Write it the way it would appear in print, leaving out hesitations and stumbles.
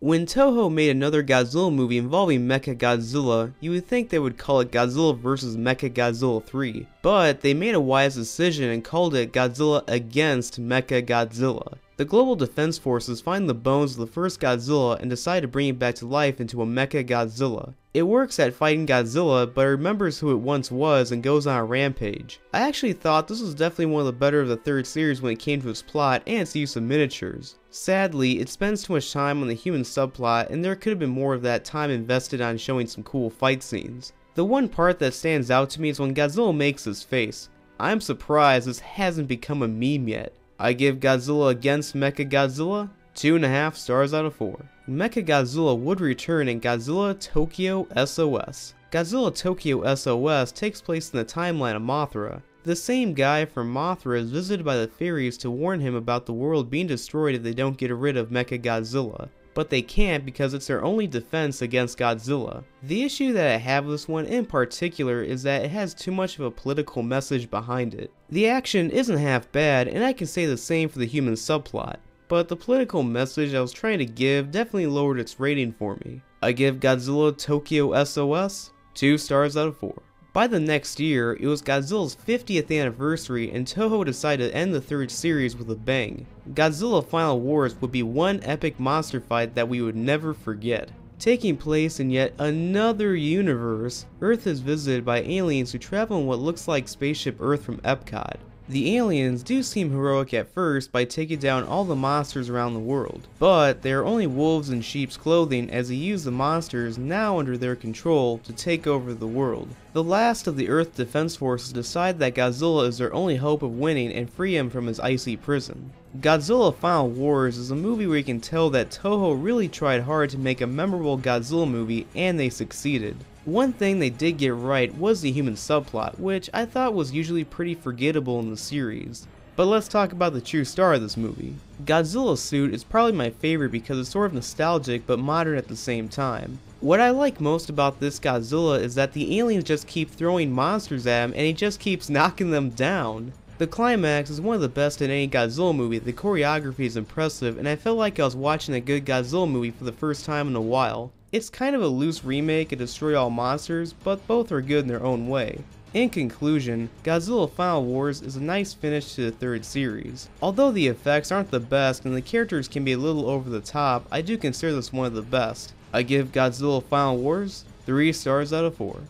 When Toho made another Godzilla movie involving Mechagodzilla, you would think they would call it Godzilla vs. Mechagodzilla 3, but they made a wise decision and called it Godzilla against Mechagodzilla. The Global Defense Forces find the bones of the first Godzilla and decide to bring it back to life into a Mechagodzilla. It works at fighting Godzilla, but it remembers who it once was and goes on a rampage. I actually thought this was definitely one of the better of the third series when it came to its plot and its use of miniatures. Sadly, it spends too much time on the human subplot, and there could have been more of that time invested on showing some cool fight scenes. The one part that stands out to me is when Godzilla makes his face. I'm surprised this hasn't become a meme yet. I give Godzilla against Mechagodzilla 2.5 stars out of 4. Mechagodzilla would return in Godzilla Tokyo SOS. Godzilla Tokyo SOS takes place in the timeline of Mothra. The same guy from Mothra is visited by the fairies to warn him about the world being destroyed if they don't get rid of Mechagodzilla. But they can't because it's their only defense against Godzilla. The issue that I have with this one in particular is that it has too much of a political message behind it. The action isn't half bad, and I can say the same for the human subplot, but the political message I was trying to give definitely lowered its rating for me. I give Godzilla Tokyo SOS 2 stars out of 4. By the next year, it was Godzilla's 50th anniversary and Toho decided to end the third series with a bang. Godzilla Final Wars would be one epic monster fight that we would never forget. Taking place in yet another universe, Earth is visited by aliens who travel in what looks like Spaceship Earth from Epcot. The aliens do seem heroic at first by taking down all the monsters around the world, but they are only wolves in sheep's clothing as they use the monsters now under their control to take over the world. The last of the Earth Defense Forces decide that Godzilla is their only hope of winning and free him from his icy prison. Godzilla Final Wars is a movie where you can tell that Toho really tried hard to make a memorable Godzilla movie, and they succeeded. One thing they did get right was the human subplot, which I thought was usually pretty forgettable in the series. But let's talk about the true star of this movie. Godzilla's suit is probably my favorite because it's sort of nostalgic but modern at the same time. What I like most about this Godzilla is that the aliens just keep throwing monsters at him and he just keeps knocking them down. The climax is one of the best in any Godzilla movie, the choreography is impressive, and I felt like I was watching a good Godzilla movie for the first time in a while. It's kind of a loose remake of Destroy All Monsters, but both are good in their own way. In conclusion, Godzilla Final Wars is a nice finish to the third series. Although the effects aren't the best and the characters can be a little over the top, I do consider this one of the best. I give Godzilla Final Wars 3 stars out of 4.